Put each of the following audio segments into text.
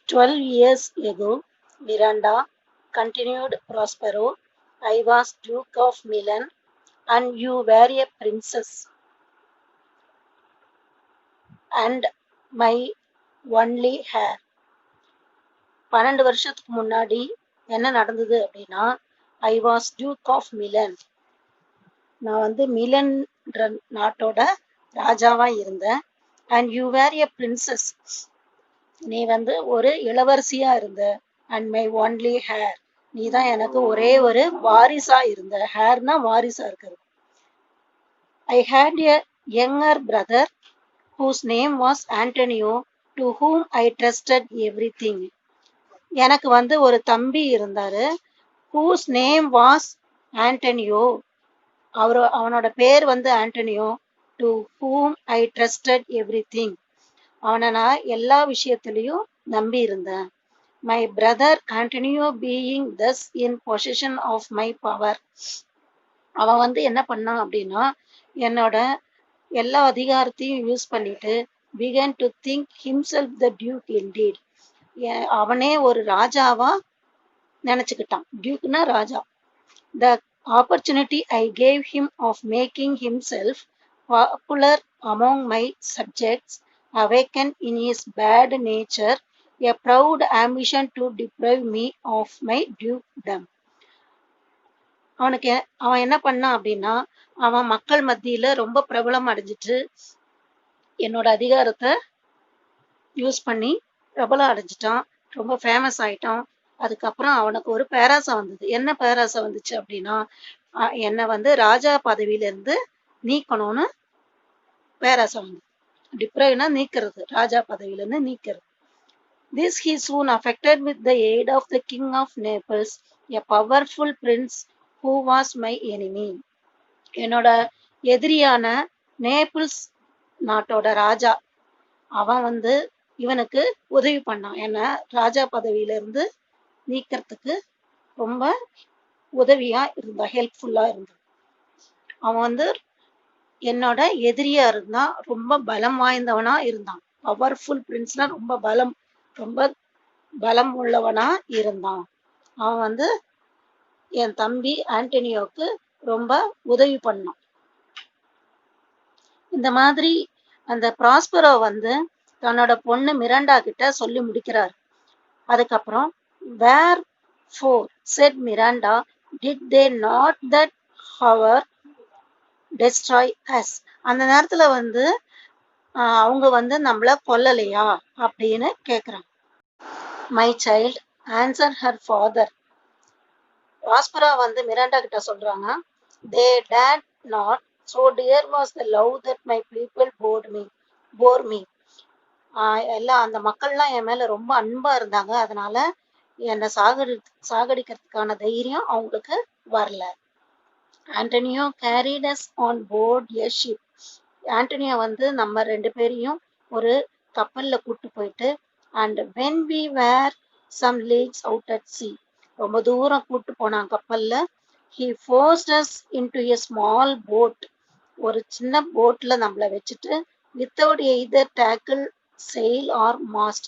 12 years ago, Miranda, continued Prospero, I was Duke of Milan, and you were a princess, and my only heir. 12 வருஷத்துக்கு முன்னாடி என்ன நடந்தது அப்படின்னா, I was duke of Milan. நான் வந்து மிலன்ற நாட்டோட ராஜாவா இருந்தேன். And you were a princess, நீ வந்து ஒரு இளவரசியா இருந்த. அண்ட் மை ஒன்லி ஹேர், நீ தான் எனக்கு ஒரே ஒரு வாரிசா இருந்த. ஹேர்னா வாரிசா இருக்கிறது. I had a younger brother whose name was Antonio, to whom I trusted everything. எனக்கு வந்து ஒரு தம்பி இருந்தாரு, whose name was Antonio. அவனோட பேர் வந்து Antonio. to whom I trusted everything. அவனை நான் எல்லா விஷயத்திலையும் நம்பி இருந்தேன். My brother Antonio being thus in possession of my power. அவன் வந்து என்ன பண்ணான் அப்படின்னா, என்னோட எல்லா அதிகாரத்தையும் யூஸ் பண்ணிட்டு began to think himself the duke indeed. அவனே ஒரு ராஜாவா நினைச்சுக்கிட்டான். டியூக்னா ராஜா. The opportunity I gave him of making himself popular among my subjects awakened in his bad nature a proud ambition to deprive me of my dukedom. அவன் என்ன பண்ணான் அப்படின்னா, அவன் மக்கள் மத்தியில ரொம்ப பிரபலம் அடைஞ்சிட்டு என்னோட அதிகாரத்தை யூஸ் பண்ணி பிரபலம் அடைஞ்சிட்டான், ரொம்ப ஃபேமஸ் ஆயிட்டான். அதுக்கப்புறம் அவனுக்கு ஒரு பேராசை வந்தது. என்ன பேராசை வந்துச்சு அப்படின்னா, என்னை வந்து ராஜா பதவியிலிருந்து நீக்கணும்னு பேராசை வந்தது. டிப்ரைவ்னா நீக்கிறது, ராஜா பதவியிலிருந்து நீக்கிறது. This he soon affected with the aid of the king of Naples, a powerful prince who was my enemy. என்னோட எதிரியான நேபிள்ஸ் நாட்டோட ராஜா, அவன் வந்து இவனுக்கு உதவி பண்ணான். என்ன ராஜா பதவியிலிருந்து நீக்கிறதுக்கு ரொம்ப உதவியா இருந்தான், ஹெல்ப்ஃபுல்லா இருந்தான். அவன் வந்து என்னோட எதிரியா இருந்தான், ரொம்ப பலம் வாய்ந்தவனா இருந்தான். பவர்ஃபுல் பிரின்ஸ்னா ரொம்ப பலம் உள்ளவனா இருந்தான். அவன் வந்து என் தம்பி ஆண்டனியோக்கு ரொம்ப உதவி பண்ணான். இந்த மாதிரி அந்த ப்ராஸ்பரோ வந்து தன்னோட பொண்ணு மிராண்டா கிட்ட சொல்லி முடிக்கிறார். அதுக்கப்புறம் wherefore said Miranda, did they not that hour destroy us. அந்த நேரத்துல வந்து அவங்க வந்து நம்மள கொல்லலையா அப்படின்னு கேக்குறாங்க. My child answer her father. Prospero வந்து மிராண்டா கிட்ட சொல்றாங்க, they dared not, so dear was the love that my people bore me. எல்லாம் அந்த மக்கள்லாம் என் மேல ரொம்ப அன்பா இருந்தாங்க, அதனால என்னை சாகடிக்கிறதுக்கான தைரியம் அவங்களுக்கு வரல. Antonio carried us on board a ship. Antonio வந்து நம்ம 2 பேரையும் ஒரு கப்பல்ல கூட்டு போயிட்டு, and when we were some leagues out at sea, ரொம்ப தூரம் கூட்டு போனான் கப்பல்ல. he forced us into a small boat, ஒரு சின்ன போட்ல நம்மள வச்சுட்டு, without either tackle, sail or mast.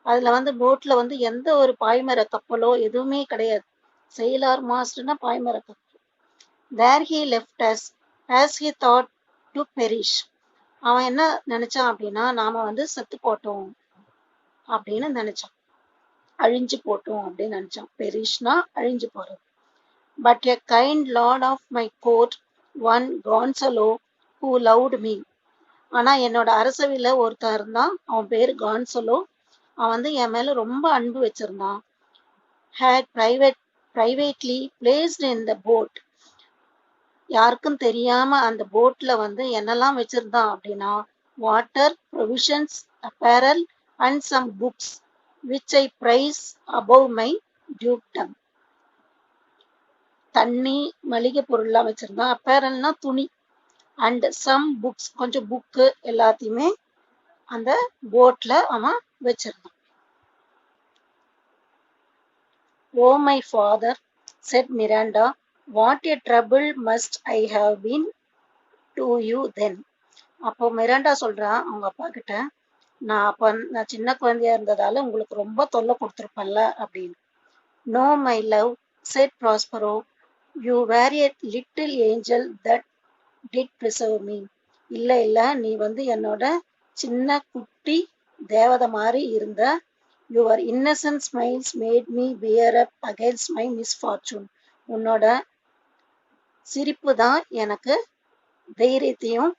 அதுல வந்து போட்ல வந்து எந்த ஒரு பாய்மர கப்பலோ எதுவுமே கிடையாது. sail or mastனா பாய்மர கப்பல். there he left us as he thought to perish. அவன் என்ன நினைச்சான் அப்படின்னா, நாம வந்து செத்து போட்டோம் அப்படின்னு நினைச்சான், அழிஞ்சு போட்டோம் அப்படின்னு நினைச்சான். பெரிஷ்னா அழிஞ்சு போறது. But a kind lord of my court, one Gonzalo, who loved me. ஆனா என்னோட அரசவையில ஒருத்தர் இருந்தான், அவன் பேரு கான்சலோ. அவன் வந்து என் மேல ரொம்ப அன்பு வச்சிருந்தான். had privately placed in the boat. யாருக்கும் தெரியாம அந்த போட்ல வந்து என்னெல்லாம் வச்சிருந்தான் அப்படின்னா, water, provisions, apparel and some books which I prize above my dukedom. தண்ணி, மளிகை பொருள்லாம் வச்சிருந்தான். அப்பேரல்னா துணி, அண்ட் சம் புக்ஸ், கொஞ்சம் புக்கு எல்லாத்தையுமே அந்த போட்ல அவன் வச்சிருந்தான். Oh my father, said Miranda, what a trouble must I have been to you then. அப்போ மிராண்டா சொல்றான் அவங்க அப்பா கிட்ட, நான் சின்ன குழந்தையா இருந்ததால உங்களுக்கு ரொம்ப தொல்லை கொடுத்துருப்பேன்ல அப்படின்னு. No my love said Prospero, you were a little angel that did preserve me. இல்லை இல்லை, நீ என்னோட சின்ன குட்டி தேவதை மாதிரி இருந்த. Your innocent smiles made me bear up against my misfortune. உன்னோட சிரிப்பு தான் எனக்கு தைரியத்தையும்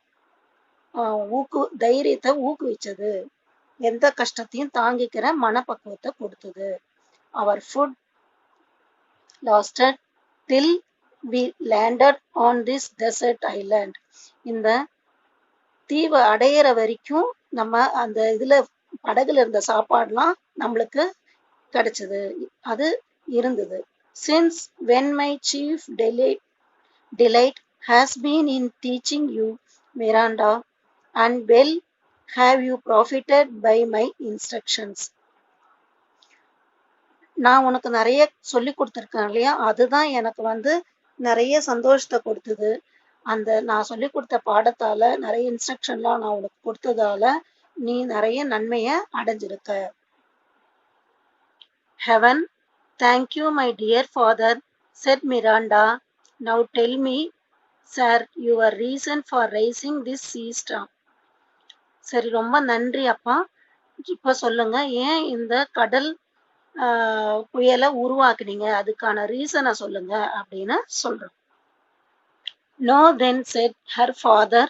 தைரியத்தை ஊக்குவிச்சது, எந்த கஷ்டத்தையும் தாங்கிக்கிற மனப்பக்குவத்தை கொடுத்தது. அவர் food lasted till we landed on this desert island. இந்த தீவை அடையிற வரைக்கும் நம்ம அந்த இதுல படகுல இருந்த சாப்பாடுலாம் நம்மளுக்கு கிடைச்சது, அது இருந்தது. Since when my chief delight has been in teaching you, Miranda, and well have you profited by my instructions. நான் உனக்கு நிறைய சொல்லி கொடுத்துருக்கேன் இல்லையா, அதுதான் எனக்கு நிறைய சந்தோஷத்தை கொடுத்தது. அந்த நான் சொல்லி கொடுத்த பாடத்தால நிறைய இன்ஸ்ட்ரக்ஷன்லாம் நான் உனக்கு கொடுத்ததால நீ நிறைய நன்மைய அடைஞ்சிருக்க. Heaven, thank you, my dear father, said Miranda. Now tell me, sir, your reason for raising this sea storm. சரி, ரொம்ப நன்றி அப்பா. இப்ப சொல்லுங்க, ஏன் இந்த கடல் புயலை உருவாக்குனீங்க, அதுக்கான ரீசனை சொல்லுங்க அப்படின்னு சொல்றோம். No, then said her father,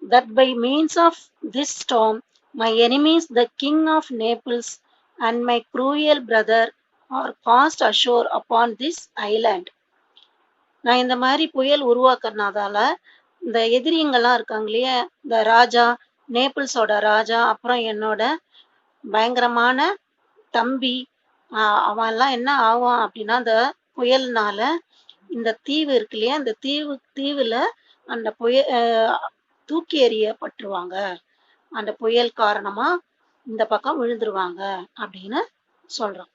that by means of this storm, my enemies, the king of Naples, and my cruel brother, are cast ashore upon this island. நான் இந்த மாதிரி புயல் உருவாக்குறதுனால இந்த எதிரிங்கெல்லாம் இருக்காங்க இல்லையா, இந்த ராஜா, நேபிள்ஸோட ராஜா, அப்புறம் என்னோட பயங்கரமான தம்பி, அவன்லாம் என்ன ஆவான் அப்படின்னா, அந்த புயல்னால இந்த தீவு இருக்கு இல்லையா, இந்த தீவுல அந்த தூக்கி எறியப்பட்டுருவாங்க, அந்த புயல் காரணமா இந்த பக்கம் விழுந்துருவாங்க அப்படின்னு சொல்றான்.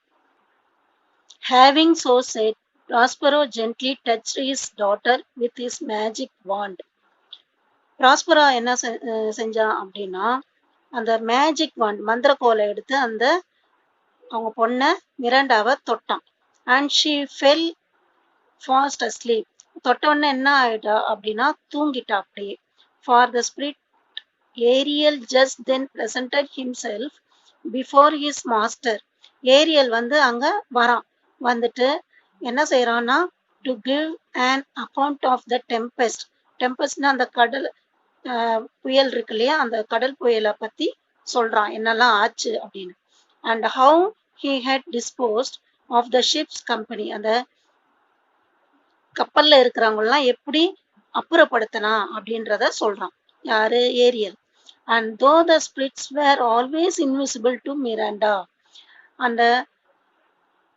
Having so said, Prospero gently touched his daughter with his magic wand. ப்ராஸ்பரா என்ன செஞ்சான் அப்படின்னா, அந்த மேஜிக் வாண்ட் மந்திரக்கோலை எடுத்து அவங்க பொண்ணை மிராண்டாவை தொட்டான். And she fell fast asleep. தொட்ட உடனே என்ன ஆயிட்டா அப்படின்னா, தூங்கிட்டா அப்படியே. For the spirit Ariel just then presented himself before his master. Ariel அங்க வரான். வந்துட்டு என்ன செய்யறான்னா, to give an account of the tempest. டெம்பஸ்ட்னா அந்த கடல் புயல் இருக்கு இல்லையா, அந்த கடல் புயலை பத்தி சொல்றான், என்னெல்லாம் ஆச்சு அப்படின்னு. And how he had disposed of the ship's company. அந்த கப்பல்ல இருக்கிறவங்கலாம் எப்படி அப்புறப்படுத்தினா அப்படின்றத சொல்றான். யாரு? Ariel. And though the spirits were always invisible to Miranda.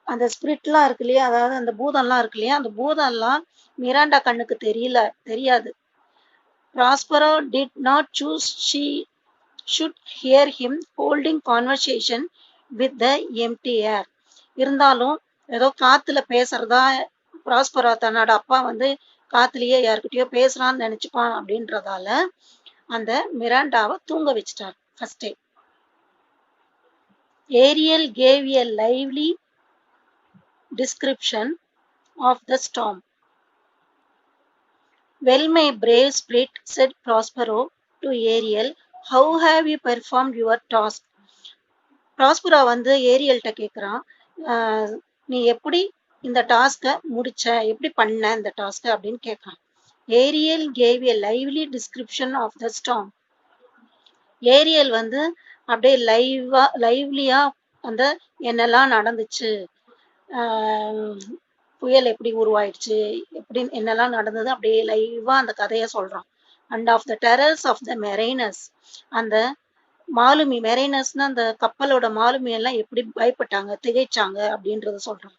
அந்த ஸ்பிரிட்லாம் இருக்கு இல்லையா, அதாவது அந்த பூதம்லாம் இருக்கு இல்லையா, அந்த பூதம்லாம் மிராண்டா கண்ணுக்கு தெரியாது. Prospero did not choose she should hear him holding conversation with the empty air. இருந்தாலும் ஏதோ காத்துல பேசுறதா ப்ராஸ்பரா தன்னோட அப்பா காத்துலயே யாருக்கிட்டயோ பேசுறான்னு நினைச்சுப்பான் அப்படின்றதால அந்த மிராண்டாவை தூங்க வச்சிட்டார் ஃபர்ஸ்டே. Ariel gave a lively description of the storm. Well, my brave spirit, said Prospero to Ariel, how have you performed your task? ப்ராஸ்பரா ஏரியல்கிட்ட கேட்குறான், நீ எப்படி இந்த டாஸ்கை முடிச்ச, எப்படி பண்ண இந்த டாஸ்கை அப்படின்னு கேட்குறான். Ariel gave a lively description of the storm. Ariel அப்படியே லைவ்லியா என்னெல்லாம் நடந்துச்சு, புயல் எப்படி உருவாயிடுச்சு, எப்படி என்னெல்லாம் நடந்தது அப்படியே லைவா அந்த கதையை சொல்றான். And of the terrors of the mariners. அந்த மாலுமி, மெரைனர்ஸ்னா அந்த கப்பலோட மாலுமி எல்லாம் எப்படி பயப்பட்டாங்க, திகைச்சாங்க அப்படின்றத சொல்றான்.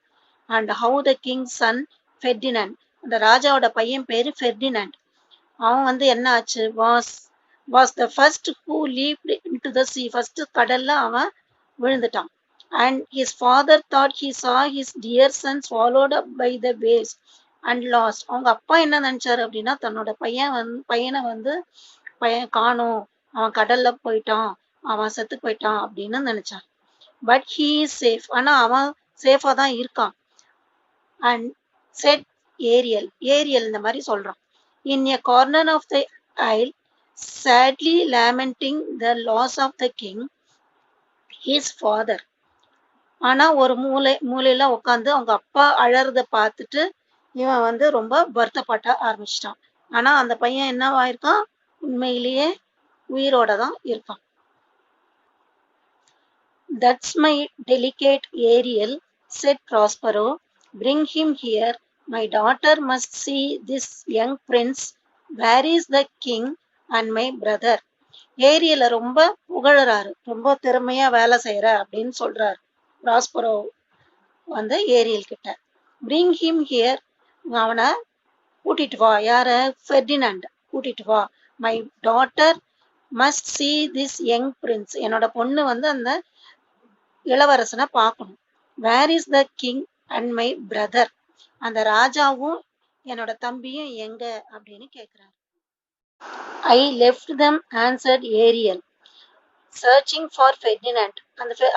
And how the king son Ferdinand. அந்த ராஜாவோட பையன் பேரு ஃபெர்டினண்ட். அவன் என்ன ஆச்சு, was the first who leapt into the sea. First கடல்ல அவன் விழுந்துட்டான். And his father thought he saw his dear son swallowed up by the waves and lost. அவங்க அப்பா என்ன நினைச்சாரு அப்படின்னா, தன்னோட பையனை பையன் காணோம், அவன் கடல்ல போயிட்டான் அவன் செத்து போயிட்டான் அப்படின்னு நினைச்சான். பட் ஹீ இஸ் சேஃப், ஆனா அவன் சேஃபா தான் இருக்கான். அண்ட் செட் ஏரியல் இந்த மாதிரி சொல்றான். In a corner of the isle sadly lamenting the loss of the king, his father. ஆனா ஒரு மூலையில உட்காந்து அவங்க அப்பா அழறத பார்த்துட்டு இவன் வந்து ரொம்ப வருத்தப்பட ஆரம்பிச்சிட்டான். ஆனா அந்த பையன் என்னவாயிருக்கான், உண்மையிலேயே உயிரோட தான் இருக்கான். That's my delicate Ariel, said Prospero. Bring him here. My daughter must see this young prince. Where is the king and my brother? ஏரியல ரொம்ப புகழறாரு, ரொம்ப திறமையா வேலை செய்யற அப்படின்னு சொல்றாரு ப்ராஸ்பரோ வந்து ஏரியல் கிட்ட. பிரிங் ஹிம் ஹியர், அவனை கூட்டிட்டு வா. யார? ஃபெர்டினாண்ட் கூட்டிட்டு வா. My daughter must see this young prince, என்னோட பொண்ணு வந்து அந்த இளவரசனை பார்க்கணும். Where is the king and my brother, அந்த ராஜாவும் என்னோட தம்பியும் எங்க அப்படின்னு கேக்குறாரு. I left them, answered Ariel, searching for Ferdinand.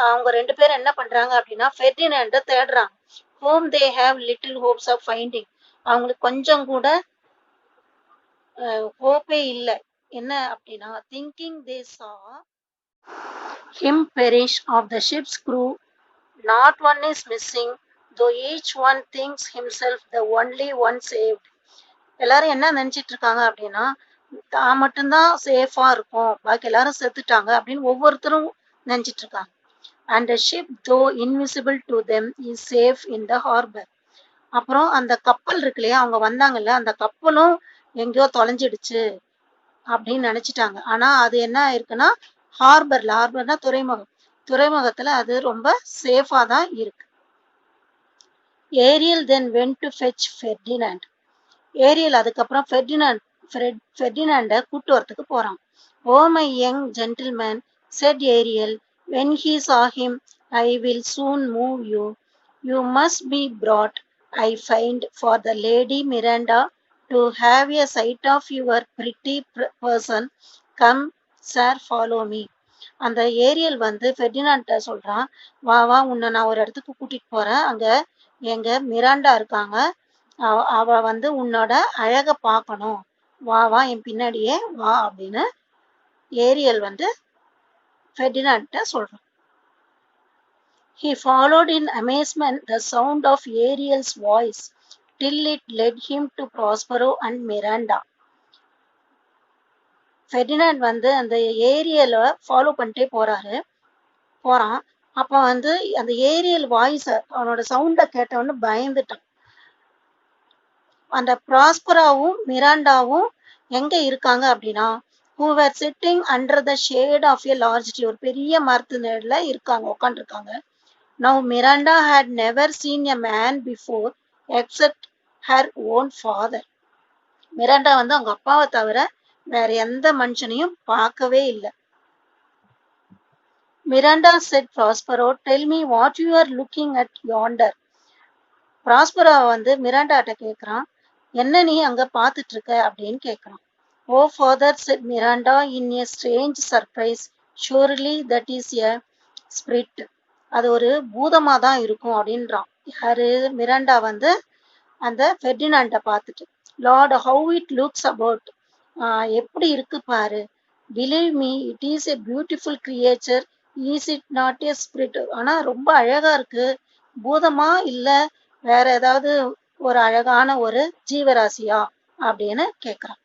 அவங்க 2 பேரும் என்ன பண்றாங்க அப்படின்னா ஃபெர்டினாண்ட தேடுறாங்க. whom they have little hopes of finding, அவங்களுக்கு கொஞ்சம் கூட ஹோப்பே இல்லை. என்ன அப்படின்னா thinking they saw him perish of the ship's crew, not one is missing, though each one thinks himself the only one saved. எல்லாரும் என்ன நினைச்சிட்டு இருக்காங்க அப்படின்னா தான் மட்டும்தான் சேஃபா இருக்கும், பாக்கி எல்லாரும் செத்துட்டாங்க அப்படின்னு ஒவ்வொருத்தரும் நினைச்சிட்டு இருக்காங்க. And the ship, though invisible to them, is safe in the harbor. அப்புறம் அந்த கப்பல் இருக்கு இல்லையா, அவங்க வந்தாங்கல்ல, அந்த கப்பலும் எங்கேயோ தொலைஞ்சிடுச்சு அப்படின்னு நினைச்சிட்டாங்க. ஆனா அது என்ன ஆயிருக்குன்னா ஹார்பர்னா துறைமுகத்துல அது ரொம்ப சேஃபா தான் இருக்கு. Ariel then went to fetch Ferdinand. Ariel அதுக்கப்புறம் ஃபெர்டினாண்ட கூட்டு வரத்துக்கு போறான். Oh my young gentleman, said Ariel, when he saw him, I will soon move you. You must be brought, I find, for the Lady Miranda to have a sight of your pretty person. Come, sir, follow me. அந்த Ariel வந்து ஃபெர்டினாண்ட சொல்றான், வா வா, உன்னை நான் ஒரு இடத்துக்கு கூட்டிட்டு போறேன், அங்க எங்க மிராண்டா இருக்காங்க, அவ வந்து உன்னோட அழக பார்க்கணும், வா வா என் பின்னாடியே வா அப்படின்னு ஏரியல் வந்து ஃபெர்டினாண்ட சொல்றான். He followed in amazement the sound of Ariel's voice till it led him to Prospero and Miranda. Ferdinand வந்து அந்த ஏரியலை ஃபாலோ பண்ணிட்டே போறான். அப்ப வந்து அந்த ஏரியல் வாய்ஸ், அவனோட சவுண்ட கேட்டவொன்னு பயந்துட்டான். அந்த ப்ராஸ்பராவும் மிராண்டாவும் எங்க இருக்காங்க அப்படின்னா who were sitting under the shade of a large tree, ஒரு பெரிய மரத்து நிழல்ல இருக்காங்க, உட்காந்துருக்காங்க. Now Miranda had never seen a man before except her own father. Miranda வந்து அவங்க அப்பாவை தவிர வேற எந்த மனுஷனையும் பார்க்கவே இல்லை. Miranda said, Prospero, tell me what you are looking at yonder. Prospero வந்து மிராண்டாட்ட கேட்குறான், என்ன நீ அங்க பார்த்துட்டு இருக்க அப்படின்னு கேட்குறான். Oh father, said Miranda in a strange surprise, surely that is a spirit. அது ஒரு பூதமா தான் இருக்கும் அப்படின்றான். யாரு? மிராண்டா வந்து அந்த ஃபெர்டினாண்ட பார்த்துட்டு, Lord, how it looks about, எப்படி இருக்கு பாரு. Believe me, it is a beautiful creature, is it not a spirit. ஆனா ரொம்ப அழகா இருக்கு, பூதமா இல்ல வேற ஏதாவது ஒரு அழகான ஒரு ஜீவராசியா அப்படின்னு கேட்குறான்.